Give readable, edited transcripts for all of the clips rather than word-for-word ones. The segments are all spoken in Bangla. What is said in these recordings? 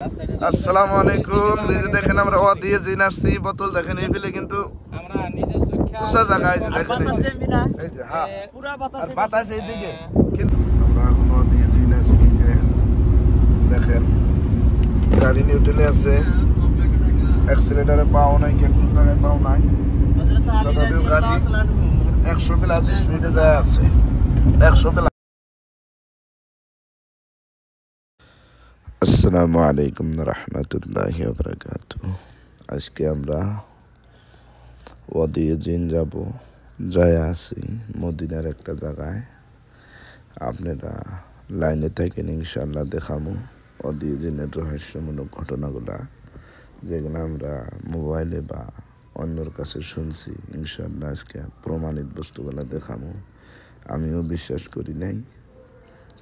আসসালামু আলাইকুম। দেখেন আমরা ওয়াদিয়ে জিন আসছি, বোতল দেখেন এই ফেলে কিন্তু উঁচা জায়গায় যে দেখেন এই যে হ্যাঁ আর বাতাস এইদিকে, কিন্তু আমরা এখন ওয়াদিয়ে জিন আসছি। দেখেন গাড়ি নিউট্রালে আছে, অ্যাক্সিলেটারে পাও নাই, কোন জায়গায় পাও নাই, তথাপিও গাড়ি 100 প্লাস স্পিডে যায় আছে, 100 প্লাস। আসসালামু আলাইকুম রহমতুল্লাহি ওয়া বারাকাতুহু। আজকে আমরা ওয়াদিয়ে জিন যাব, যায় আছি মদিনার একটা জায়গায়। আপনারা লাইনে থাকেন, ইনশাআল্লাহ দেখাবো ওয়াদিয়ে জিনের রহস্যমূলক ঘটনাগুলা, যেগুলো আমরা মোবাইলে বা অন্যর কাছে শুনছি। ইনশাআল্লাহ আজকে প্রমাণিত বস্তুগুলা দেখাবো। আমিও বিশ্বাস করি নাই,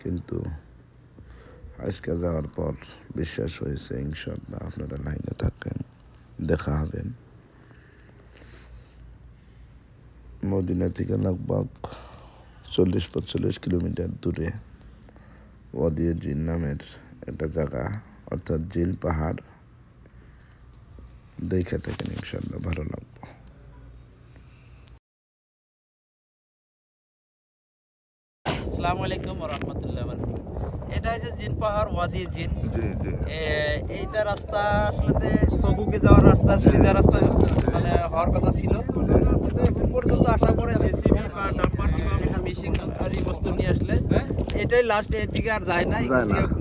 কিন্তু আজকে যাওয়ার পর বিশ্বাস হয়েছে। ইনশাআল্লাহ আপনারা লাইনে থাকেন, দেখা হবেন। মদিনা থেকে লগভগ 40-45 কিলোমিটার দূরে ওয়াদিয়ে জিন নামের একটা জায়গা, অর্থাৎ জিন পাহাড়। দেখে থাকেন, ইনশাআল্লাহ ভালো লাগবে। আসসালামু আলাইকুম ওয়া রাহমাতুল্লাহি ওয়া বারাকাতুহু। এটা হচ্ছে জিন পাহাড়, ওয়াদিয়ে জিন। এইটা রাস্তা আসলে তবুকে যাওয়ার রাস্তা, সিধা রাস্তা মানে হওয়ার কথা ছিল। পর্যন্ত আসার পরে জেসিবি বা ডাম্পার কিংবা মেশিন আর এই বস্তু নিয়ে আসলে এটাই লাস্ট, এর দিকে আর যায় না,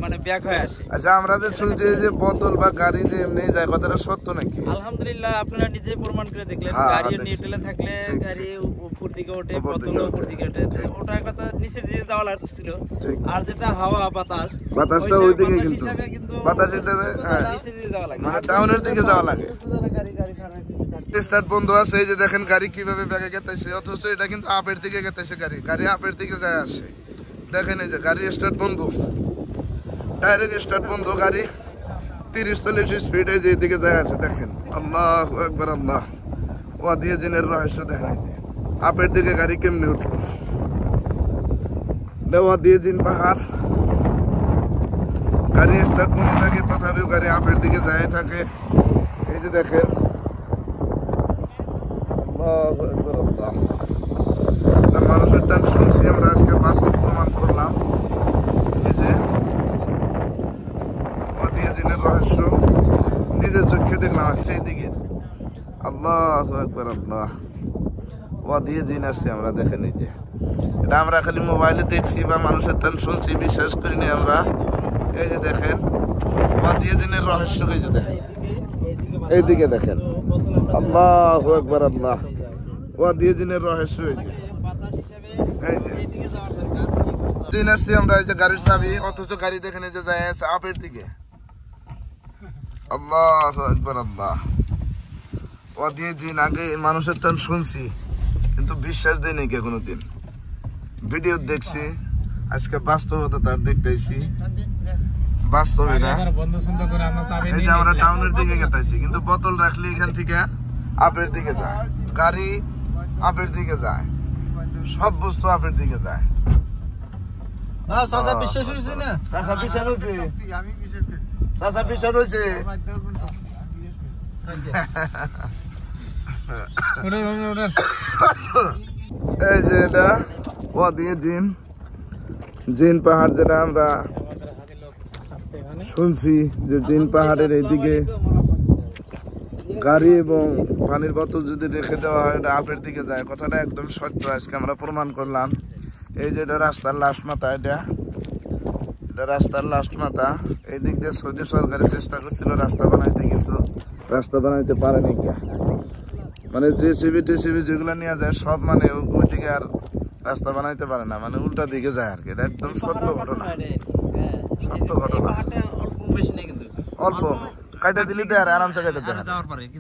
মানে ব্যাক হয়ে আসে। আচ্ছা, আমরা যে শুনছি যে বোতল বা গাড়ি যে এমনি যায়, কথাটা সত্য নাকি? আলহামদুলিল্লাহ, আপনারা নিজেই প্রমাণ করে দেখলেন। গাড়ি নিউট্রালে থাকলে গাড়ি উপর দিকে ওঠে, বোতল উপর দিকে ওঠে। ওটার কথা নিচের দিকে যাওয়া লাগছিল, আর যেটা হাওয়া বাতাসটা ওই দিকে, কিন্তু বাতাস হিসেবে নিচের দিকে যাওয়া লাগে, মানে টাউনের দিকে যাওয়া লাগে। স্টার্ট বন্ধ আছে, এই যে দেখেন গাড়ি কিভাবে ব্যাগে গেতেছে, অথচ এটা কিন্তু আপের দিকে গেতেছে। গাড়ি আপের দিকে যায় আছে। দেখেন এই যে গাড়ি স্টার্ট বন্ধ, ডাইরেক্ট স্টার্ট বন্ধ, গাড়ি 30-40 স্পিডে যে দিকে যায় আছে। দেখেন আল্লাহু আকবার, আল্লাহ। ওয়াদিয়ে জিনের রহস্য দেখেন, আপের দিকে গাড়ি কেমনে উঠলো। ওয়াদিয়ে জিন পাহাড়, গাড়ি স্টার্ট বন্ধ থাকে, তথাপিও গাড়ি আপের দিকে যায় থাকে। এই যে দেখেন মানুষের টান শুনছি আমরা, আজকে বাস্তব প্রমাণ করলাম। নিজে ওয়াদিয়ে জিনের রহস্য নিজের চোখে দেখলাম সেই দিকে। আল্লাহু আকবার, আল্লাহ। ওয়াদিয়ে জিন আসছে আমরা, দেখেন এই যে এটা আমরা খালি মোবাইলে দেখছি বা মানুষের টান শুনছি, বিশ্বাস করিনি আমরা। এই যে দেখেন ওয়াদিয়ে জিনের রহস্য, এই যে দেখেন এইদিকে দেখেন। আল্লাহু আকবার, আল্লাহ। ওয়াদিয়ে জিনের রহস্য এই যে জিন আসছি আমরা, এই যে গাড়ির চাবি, অথচ গাড়ি দেখেন এই যে যায় আছে আপের দিকে। আল্লাহু আকবার, আল্লাহ। ওয়াদিয়ে জিন আগে মানুষের টান শুনছি, কিন্তু বিশ্বাস দেয় নাকি কোনোদিন। ভিডিও দেখছি, আজকে বাস্তবতা তার দেখতেছি, বাস্তব এটা। এই যে আমরা টাউনের দিকে গেতেছি, কিন্তু বোতল রাখলে এখান থেকে আপের দিকে যায়, গাড়ি আপের দিকে যায়, সব বস্তু আপের দিকে যায়। বিশ্বাস হয়েছে না? চাচা বিশ্বাস হয়েছে, চাচা বিশ্বাস হয়েছে। এই যে এটা ওয়াদিয়ে জিন, জিন পাহাড়, যেটা আমরা শুনছি যে জিন পাহাড়ের এইদিকে গাড়ি এবং পানির বোতল যদি রেখে দেওয়া হয়, এটা আপের দিকে যায়। কথাটা একদম সত্য, আজকে আমরা প্রমাণ করলাম। এই যে এটা রাস্তার লাস্ট মাথা, এটা রাস্তার লাস্ট মাথা। এই দিক দিয়ে সৌদি সরকারের চেষ্টা করছিল রাস্তা বানাইতে, কিন্তু রাস্তা বানাইতে পারেনি। মানে জেসিবি টেসিবি যেগুলো নিয়ে যায় সব, মানে ওই দিকে আর রাস্তা বানাইতে পারে না, মানে উল্টা দিকে যায় আর কি। এটা একদম সত্য ঘটনা, সত্য ঘটনা। অল্প কাটা দিলে দেয় আর আরামসে কাটে দেয়,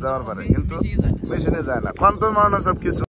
যাওয়ার পারে, কিন্তু মেশিনে যায় না। কন্ত মারানো সব কিছু।